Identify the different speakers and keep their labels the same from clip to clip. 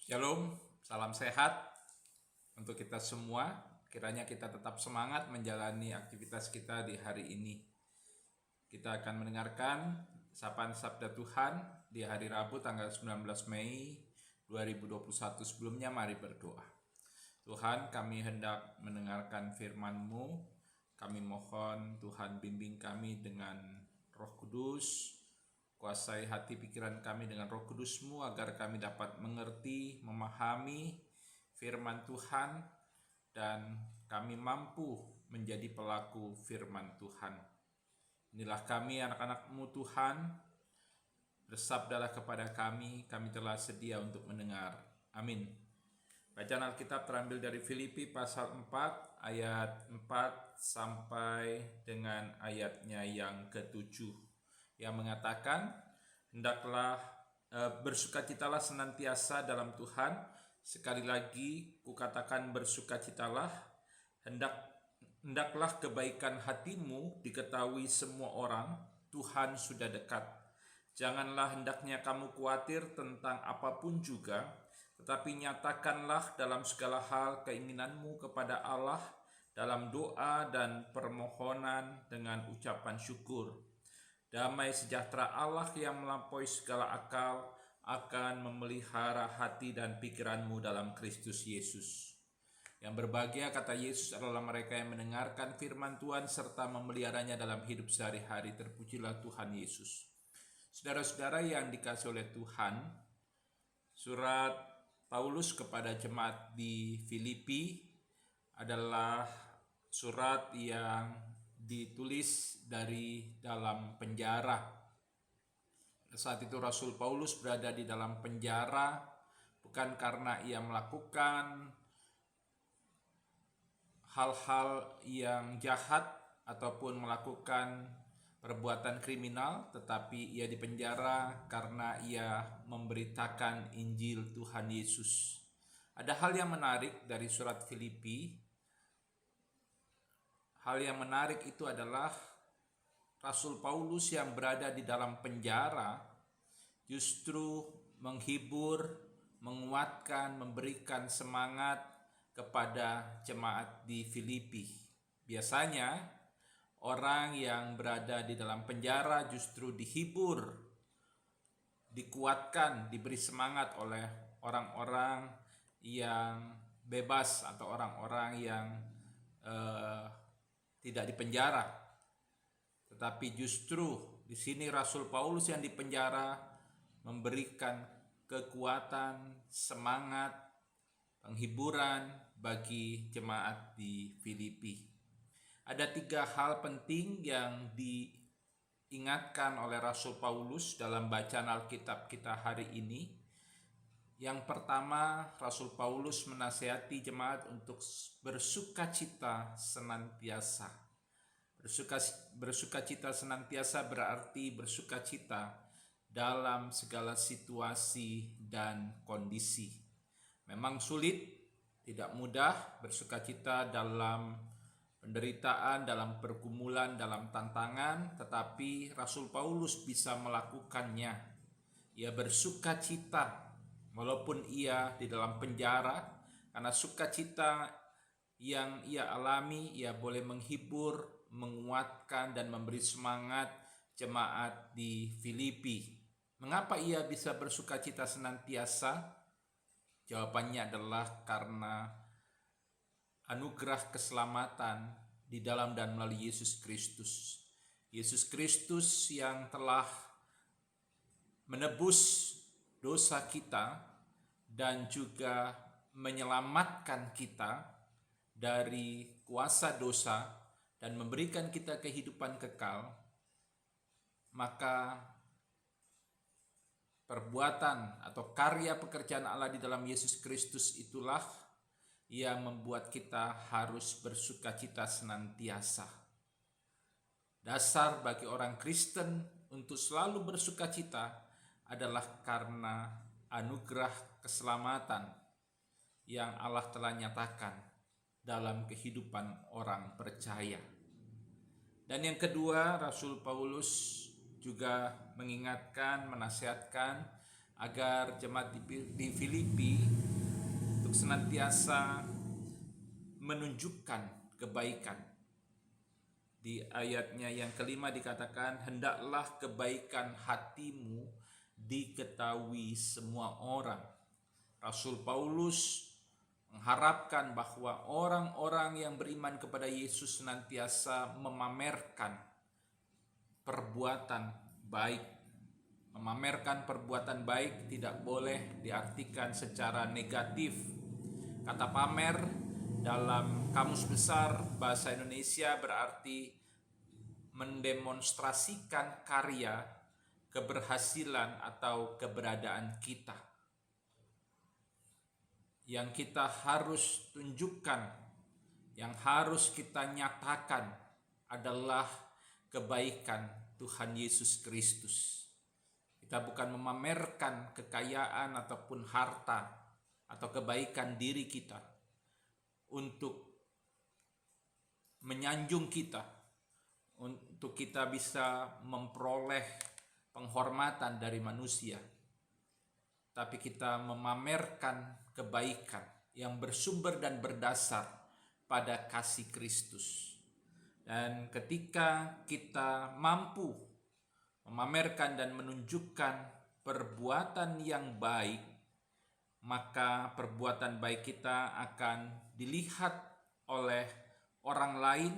Speaker 1: Shalom, salam sehat untuk kita semua. Kiranya kita tetap semangat menjalani aktivitas kita di hari ini. Kita akan mendengarkan sapaan Sabda Tuhan di hari Rabu tanggal 19 Mei 2021. Sebelumnya mari berdoa. Tuhan, kami hendak mendengarkan firman-Mu. Kami mohon Tuhan bimbing kami dengan Roh Kudus, kuasai hati pikiran kami dengan Roh Kudus-Mu agar kami dapat mengerti, memahami firman Tuhan, dan kami mampu menjadi pelaku firman Tuhan. Inilah kami anak-anak-Mu Tuhan, bersabdalah kepada kami telah sedia untuk mendengar. Amin. Bacaan Alkitab terambil dari Filipi pasal 4 ayat 4 sampai dengan ayatnya yang ke-7. Yang mengatakan, hendaklah bersukacitalah senantiasa dalam Tuhan. Sekali lagi kukatakan bersukacitalah. Hendaklah kebaikan hatimu diketahui semua orang. Tuhan sudah dekat. Janganlah hendaknya kamu khawatir tentang apapun juga, tetapi nyatakanlah dalam segala hal keinginanmu kepada Allah dalam doa dan permohonan dengan ucapan syukur. Damai sejahtera Allah yang melampaui segala akal akan memelihara hati dan pikiranmu dalam Kristus Yesus. Yang berbahagia, kata Yesus, adalah mereka yang mendengarkan firman Tuhan serta memeliharanya dalam hidup sehari-hari. Terpujilah Tuhan Yesus. Saudara-saudara yang dikasihi oleh Tuhan, surat Paulus kepada jemaat di Filipi adalah surat yang ditulis dari dalam penjara. Saat itu Rasul Paulus berada di dalam penjara bukan karena ia melakukan hal-hal yang jahat ataupun melakukan perbuatan kriminal, tetapi ia dipenjara karena ia memberitakan Injil Tuhan Yesus. Ada hal yang menarik dari surat Filipi. Hal yang menarik itu adalah Rasul Paulus yang berada di dalam penjara justru menghibur, menguatkan, memberikan semangat kepada jemaat di Filipi. Biasanya orang yang berada di dalam penjara justru dihibur, dikuatkan, diberi semangat oleh orang-orang yang bebas atau orang-orang yang tidak dipenjara. Tetapi justru di sini Rasul Paulus yang dipenjara memberikan kekuatan, semangat, penghiburan bagi jemaat di Filipi. Ada 3 hal penting yang diingatkan oleh Rasul Paulus dalam bacaan Alkitab kita hari ini. Yang pertama, Rasul Paulus menasihati jemaat untuk bersukacita senantiasa. Bersukacita senantiasa berarti bersukacita dalam segala situasi dan kondisi. Memang sulit, tidak mudah bersukacita dalam penderitaan, dalam pergumulan, dalam tantangan, tetapi Rasul Paulus bisa melakukannya. Ia bersukacita walaupun ia di dalam penjara, karena sukacita yang ia alami, ia boleh menghibur, menguatkan, dan memberi semangat jemaat di Filipi. Mengapa ia bisa bersukacita senantiasa? Jawabannya adalah karena anugerah keselamatan di dalam dan melalui Yesus Kristus. Yesus Kristus yang telah menebus dosa kita dan juga menyelamatkan kita dari kuasa dosa dan memberikan kita kehidupan kekal, maka perbuatan atau karya pekerjaan Allah di dalam Yesus Kristus itulah yang membuat kita harus bersukacita senantiasa. Dasar bagi orang Kristen untuk selalu bersukacita adalah karena anugerah keselamatan yang Allah telah nyatakan dalam kehidupan orang percaya. Dan yang kedua, Rasul Paulus juga mengingatkan, menasihatkan agar jemaat di Filipi untuk senantiasa menunjukkan kebaikan. Di ayatnya yang kelima dikatakan, hendaklah kebaikan hatimu diketahui semua orang. Rasul Paulus mengharapkan bahwa orang-orang yang beriman kepada Yesus senantiasa memamerkan perbuatan baik. Memamerkan perbuatan baik tidak boleh diartikan secara negatif. Kata pamer dalam Kamus Besar Bahasa Indonesia berarti mendemonstrasikan karya, keberhasilan atau keberadaan kita. Yang kita harus tunjukkan, yang harus kita nyatakan adalah kebaikan Tuhan Yesus Kristus. Kita bukan memamerkan kekayaan ataupun harta atau kebaikan diri kita untuk menyanjung kita, untuk kita bisa memperoleh penghormatan dari manusia. Tapi kita memamerkan kebaikan yang bersumber dan berdasar pada kasih Kristus. Dan ketika kita mampu memamerkan dan menunjukkan perbuatan yang baik, maka perbuatan baik kita akan dilihat oleh orang lain,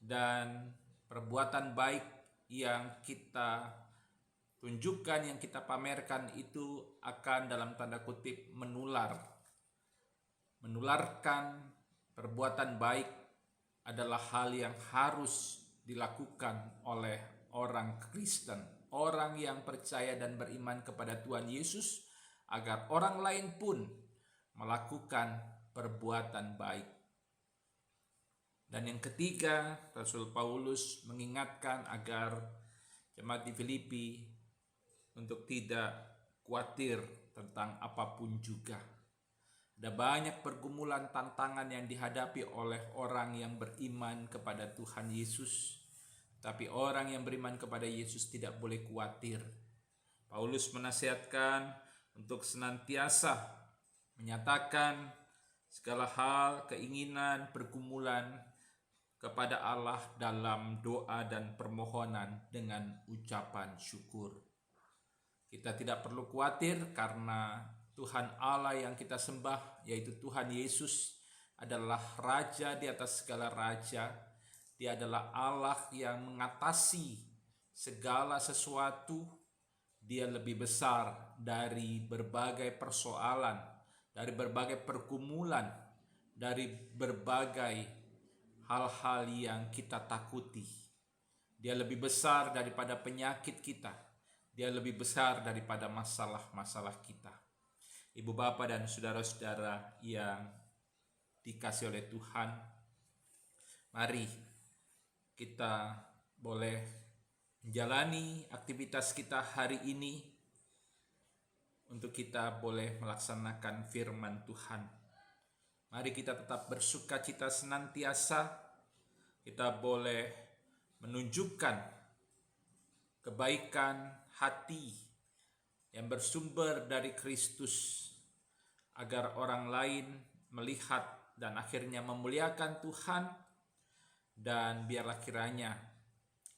Speaker 1: dan perbuatan baik yang kita tunjukkan, yang kita pamerkan itu akan dalam tanda kutip menularkan. Perbuatan baik adalah hal yang harus dilakukan oleh orang Kristen, orang yang percaya dan beriman kepada Tuhan Yesus, agar orang lain pun melakukan perbuatan baik. Dan yang ketiga, Rasul Paulus mengingatkan agar jemaat di Filipi untuk tidak khawatir tentang apapun juga. Ada banyak pergumulan, tantangan yang dihadapi oleh orang yang beriman kepada Tuhan Yesus. Tapi orang yang beriman kepada Yesus tidak boleh khawatir. Paulus menasihatkan untuk senantiasa menyatakan segala hal, keinginan, pergumulan kepada Allah dalam doa dan permohonan dengan ucapan syukur. Kita tidak perlu khawatir karena Tuhan Allah yang kita sembah, yaitu Tuhan Yesus, adalah Raja di atas segala raja. Dia adalah Allah yang mengatasi segala sesuatu. Dia lebih besar dari berbagai persoalan, dari berbagai pergumulan, dari berbagai hal-hal yang kita takuti. Dia lebih besar daripada penyakit kita. Dia lebih besar daripada masalah-masalah kita. Ibu bapa dan saudara-saudara yang dikasih oleh Tuhan, mari kita boleh menjalani aktivitas kita hari ini untuk kita boleh melaksanakan firman Tuhan. Mari kita tetap bersukacita senantiasa. Kita boleh menunjukkan kebaikan hati yang bersumber dari Kristus, agar orang lain melihat dan akhirnya memuliakan Tuhan. Dan biarlah kiranya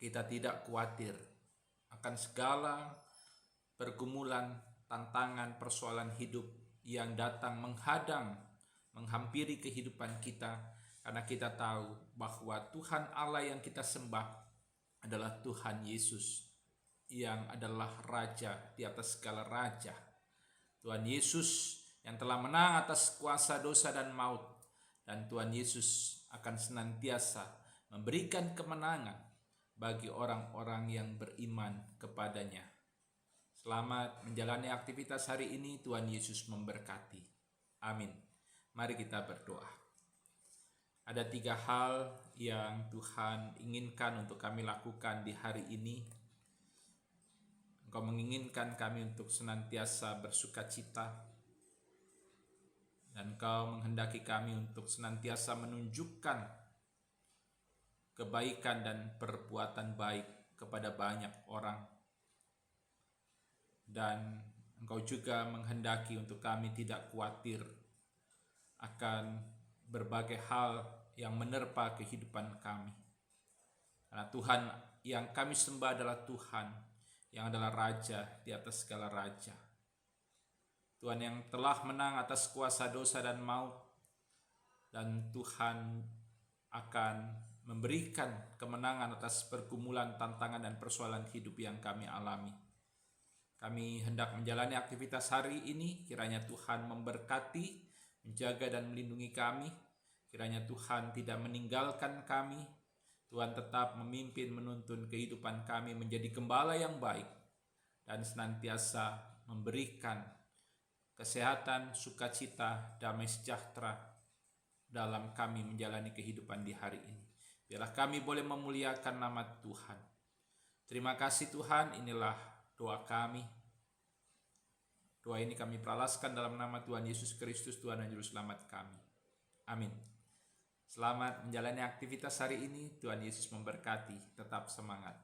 Speaker 1: kita tidak khawatir akan segala pergumulan, tantangan, persoalan hidup yang datang menghadang, menghampiri kehidupan kita, karena kita tahu bahwa Tuhan Allah yang kita sembah adalah Tuhan Yesus, yang adalah Raja di atas segala raja. Tuhan Yesus yang telah menang atas kuasa dosa dan maut, dan Tuhan Yesus akan senantiasa memberikan kemenangan bagi orang-orang yang beriman kepadanya. Selamat menjalani aktivitas hari ini. Tuhan Yesus memberkati. Amin. Mari kita berdoa. Ada 3 hal yang Tuhan inginkan untuk kami lakukan di hari ini. Engkau menginginkan kami untuk senantiasa bersukacita, dan Engkau menghendaki kami untuk senantiasa menunjukkan kebaikan dan perbuatan baik kepada banyak orang. Dan Engkau juga menghendaki untuk kami tidak khawatir akan berbagai hal yang menerpa kehidupan kami. Karena Tuhan yang kami sembah adalah Tuhan yang adalah Raja di atas segala raja. Tuhan yang telah menang atas kuasa dosa dan maut. Dan Tuhan akan memberikan kemenangan atas pergumulan, tantangan, dan persoalan hidup yang kami alami. Kami hendak menjalani aktivitas hari ini, kiranya Tuhan memberkati, menjaga dan melindungi kami. Kiranya Tuhan tidak meninggalkan kami. Tuhan tetap memimpin, menuntun kehidupan kami menjadi gembala yang baik dan senantiasa memberikan kesehatan, sukacita, damai sejahtera dalam kami menjalani kehidupan di hari ini. Biarlah kami boleh memuliakan nama Tuhan. Terima kasih Tuhan, inilah doa kami. Doa ini kami peralaskan dalam nama Tuhan Yesus Kristus, Tuhan dan Juru Selamat kami. Amin. Selamat menjalani aktivitas hari ini. Tuhan Yesus memberkati. Tetap semangat.